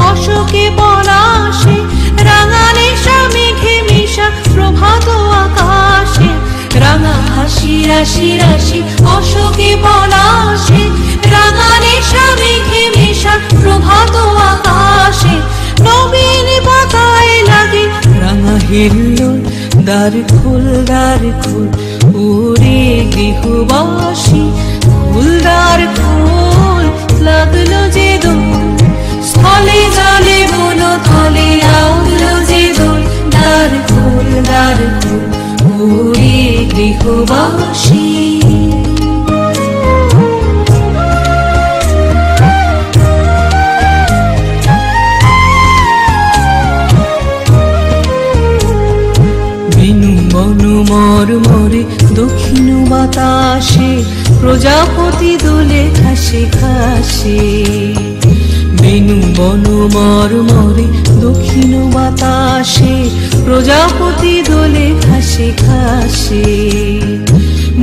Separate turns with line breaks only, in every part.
অশোকে পলাশে, রাঙা নেশা মেঘে মিশা প্রভাত আকাশে। রাঙা হাসি রাশি রাশি অশোকে পলাশে, রাঙা নেশা মেঘে মিশা প্রভাত আকাশে। নবীন পাতায় লাগে রাঙা হিল্লোল, দ্বার খোল ওরে গৃহবাসী, ফুলদার খোল লাগলো যে দোল। স্থলে জলে বন থলে আউলো যে দোল, দ্বার খোল ওরে গৃহবাসী। মরমরে দক্ষিণ বাতাসে, প্রজাপতি দোলে ঘাসে ঘাসে। বেনু বন মরমরে দক্ষিণ বাতাসে, প্রজাপতি দোলে ঘাসে ঘাসে।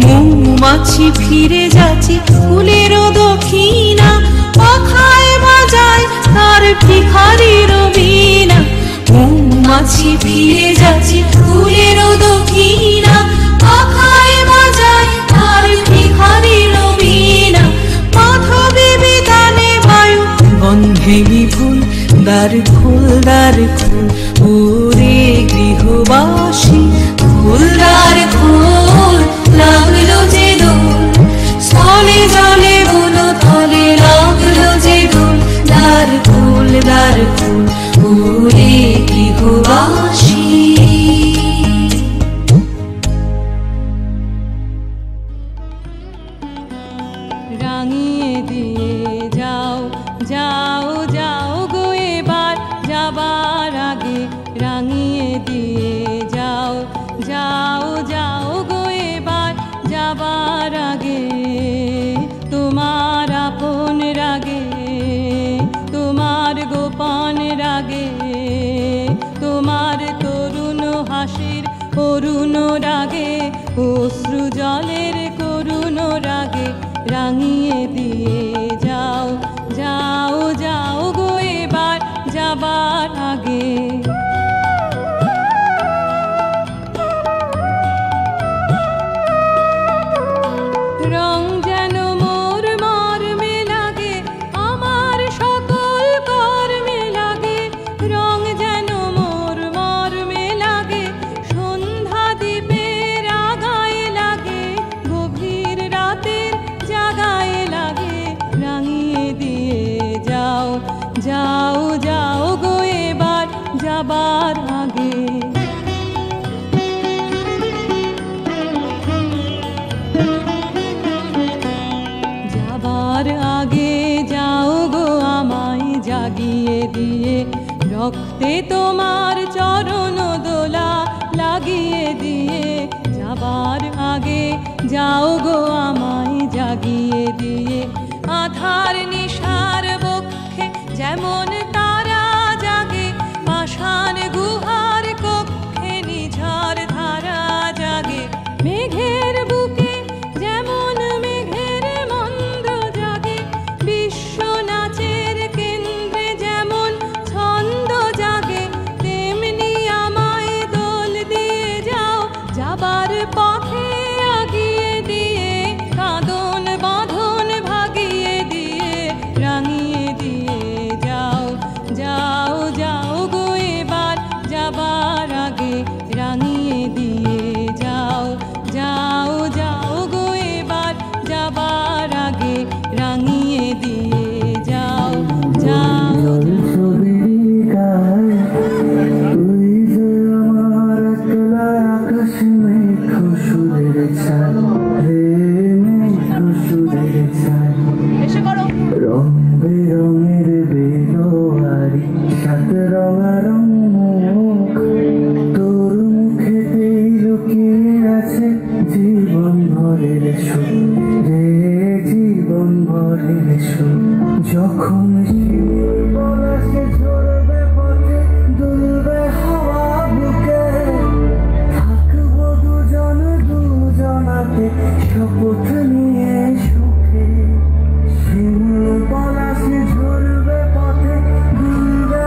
মৌমাছি ফিরে যাচ্ছে ফুলেরও দক্ষিণা, পাখায় বাজায় তার ভিখারির বীণা। মৌমাছি ফিরে যাচ্ছে ফুলেরও দক্ষিণা, পাখায় বাজায় তার ভিখারির বীণা। মাধবী বিতানে বায়ু গন্ধে বিপুল, দ্বার খোল ওরে গৃহবাসী, ফুলদার খোল লাগলো যে দোল। স্থলে জলে বন থলে লাগলো যে দোল, দ্বার খোল ওরে গৃহবাসী। রাঙিয়ে দিয়ে যাও যাও যাও গো এবার যাবার আগে, রাঙিয়ে দিয়ে যাও যাও যাও গো এবার যাবার আগে। তোমার আপন রাগে, তোমার গোপন রাগে, তোমার তরুণ হাসির করুণ রাগে, অশ্রু জলের করুণ রাগে। রাঙিয়ে দিয়ে যাও যাও যাও গো এবার যাবার আগে। রং যেন মোর মর্মে লাগে, আমার সকল কর্মে লাগে। রং যেন মোর মর্মে লাগে, সন্ধ্যা দ্বীপের আগায় লাগে, গভীর রাতের জাগায় লাগে। রাঙিয়ে দিয়ে যাও যাও যাও গো এবার যাবার আগে। যাবার আগে যাও গো আমায় জাগিয়ে দিয়ে, রক্তে তোমার চরণ দোলা লাগিয়ে দিয়ে। যাবার আগে যাও গো আমায় জাগিয়ে দিয়ে, আধার নিশার বক্ষে যেমন তারা জাগে, পাষাণ গুহার কক্ষে নিঝড় ধারা জাগে। মেঘের বুকে যেমন মেঘের মন্দ্র জাগে, বিশ্ব নাচের কেন্দ্রে যেমন ছন্দ জাগে, তেমনি আমায় দোল দিয়ে যাও যাবার পথে আগিয়ে দিয়ে, কাঁদন বাঁধন ভাগিয়ে দিয়ে। রাঙিয়ে দিয়ে যাও যাও যাও গো এবার যাবার আগে, রাঙিয়ে দিয়ে যাও যাও যাও গো এবার যাবার আগে, রাঙিয়ে দিয়ে যাও যাও।
রং বেরঙের বেলোয়ারি, সাত রঙারঙ মুখ, তোর মুখেতেই লুকিয়ে আছে জীবন ভরের সুখ রে, জীবন ভরের সুখ। যখন শিউর পলাশে ঝরবে পথে, দুলবে হাওয়া বুকে, থাকবো দুজন দুজনাতে শপথ নিয়ে সুখে। শিউর পলাশে ঝরবে পথে, দুলবে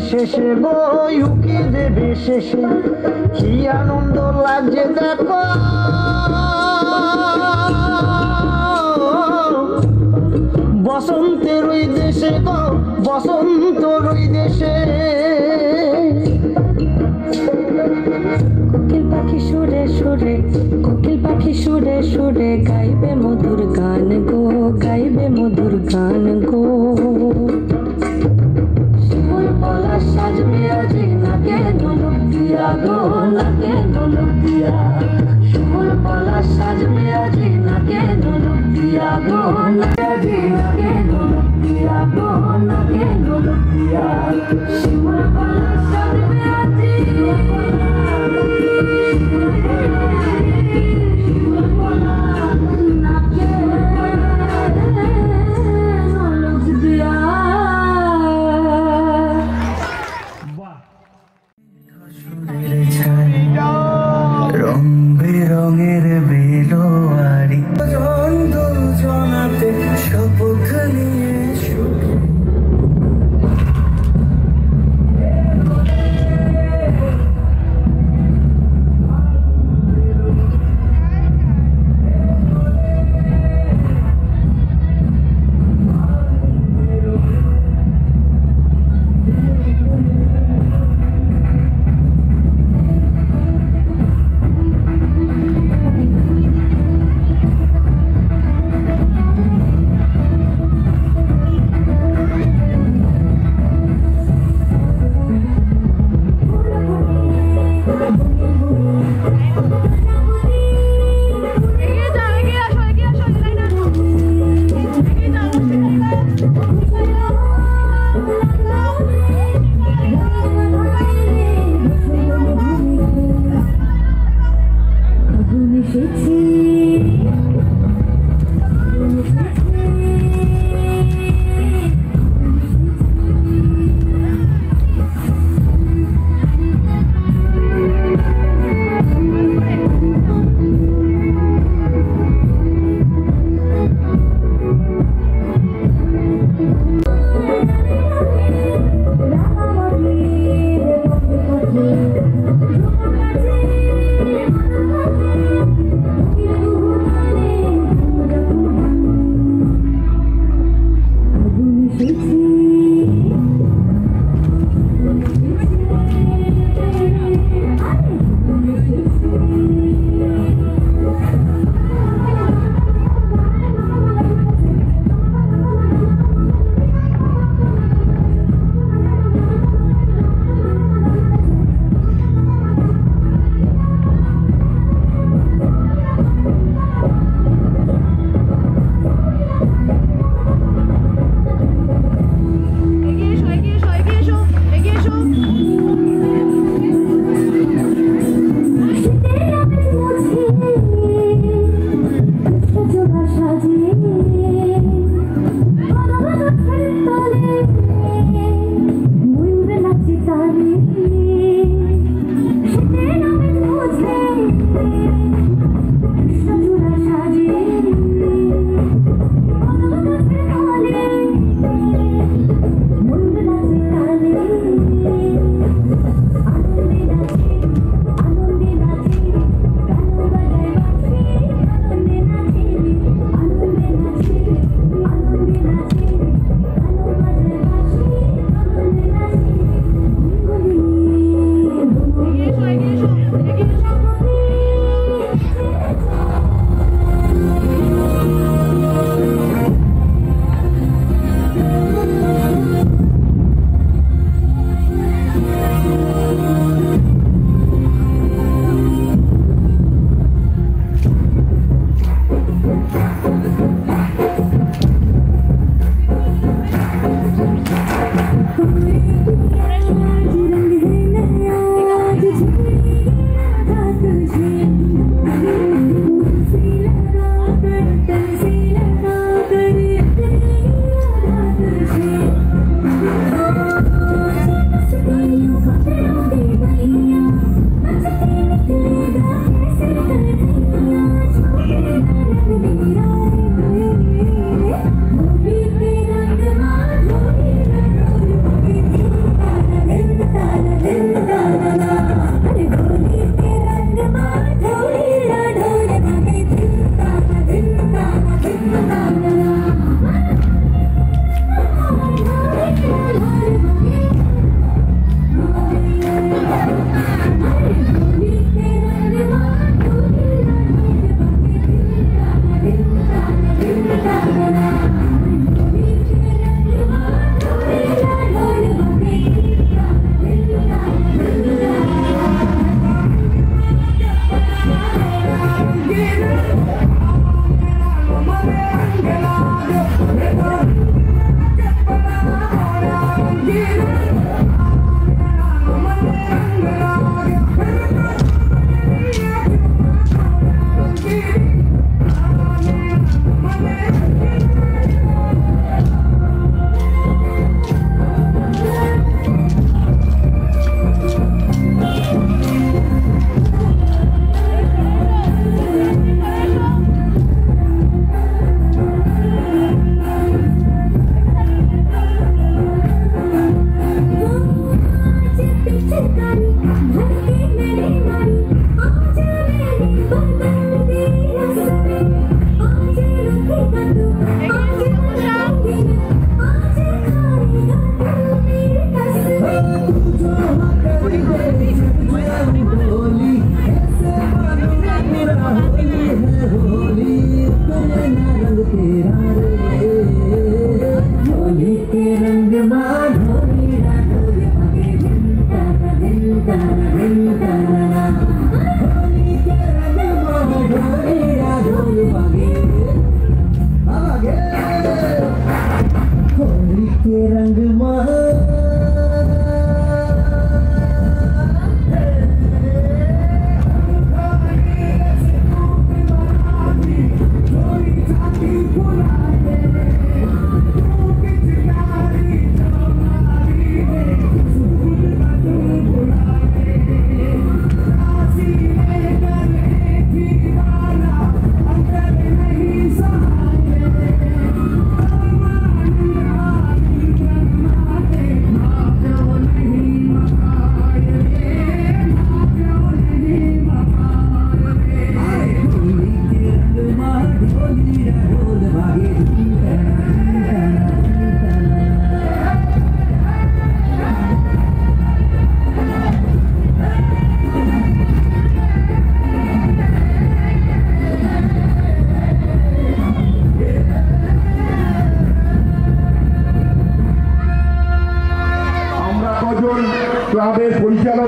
শেষে বই উকি দেবে শেষে কি আনন্দ লাগছে দেখো বসন্তের ওই দেশে গো বসন্তর ওই দেশে
কোকিল পাখি সুরে সুরে কোকিল পাখি সুরে সুরে গাইবে মধুর গান গো গাইবে মধুর গান গো সাজবে আজি নাকে ঢোলক দিয়া গো নাকে ঢোলক দিয়া সুর পলা সাজবে আজি নাকে ঢোলক দিয়া গো নাকে ঢোলক দিয়া গো নাকে ঢোলক দিয়া সুর পলা সাজবে আজি সুর পলা নাকে ঢোলক দিয়া
রং বেরঙের বেলোয়ারি দুজনাতে শপথ নিয়ে শুধু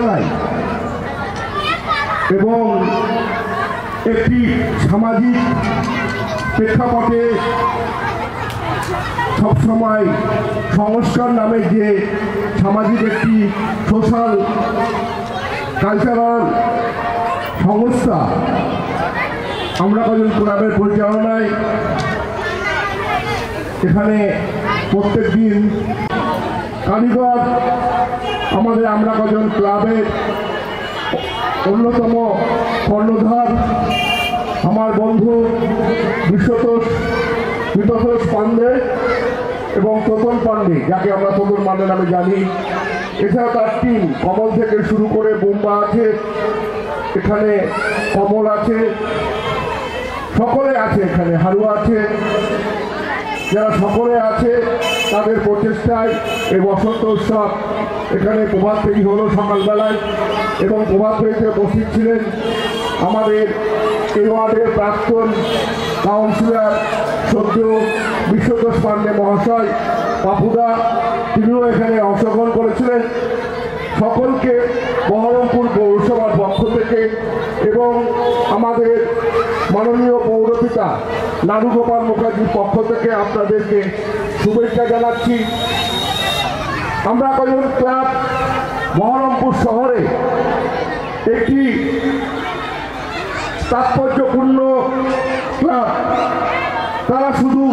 জায়গায় এবং একটি সামাজিক প্রেক্ষাপটে সবসময় সংস্কার নামে যে সামাজিক একটি সোশ্যাল কালচারাল সংস্থা আমরা কজন ক্লাবের পরিচালনায় এখানে প্রত্যেক দিন কারিগর আমাদের আমরা কজন ক্লাবের অন্যতম কর্ণধার আমার বন্ধু বিশ্বতোষ পাণ্ডে এবং তোতন পাণ্ডে, যাকে আমরা তোতন পাণ্ডে নামে জানি। এছাড়া তার টিম কমল থেকে শুরু করে বোম্বা আছে, এখানে কমল আছে, সকলে আছে, এখানে হারুয়া আছে, যারা সকলে আছে তাদের প্রচেষ্টায় এই বসন্ত উৎসব এখানে প্রভাত ফেরি হলো সকালবেলায়। এবং প্রভাত ফেরিতে উপস্থিত ছিলেন আমাদের এই ওয়ার্ডের প্রাক্তন কাউন্সিলর সদ্য বিশ্বতোষ পাণ্ডে মহাশয় পাপুদা, তিনিও এখানে অংশগ্রহণ করেছিলেন। সকলকে বহরমপুর পৌরসভার পক্ষ থেকে এবং আমাদের মাননীয় পৌরপিতা নারুগোপাল মুখার্জির পক্ষ থেকে আপনাদেরকে শুভেচ্ছা জানাচ্ছি। আমরা কজন ক্লাব বহরমপুর শহরে একটি তাৎপর্যপূর্ণ ক্লাব। তারা শুধু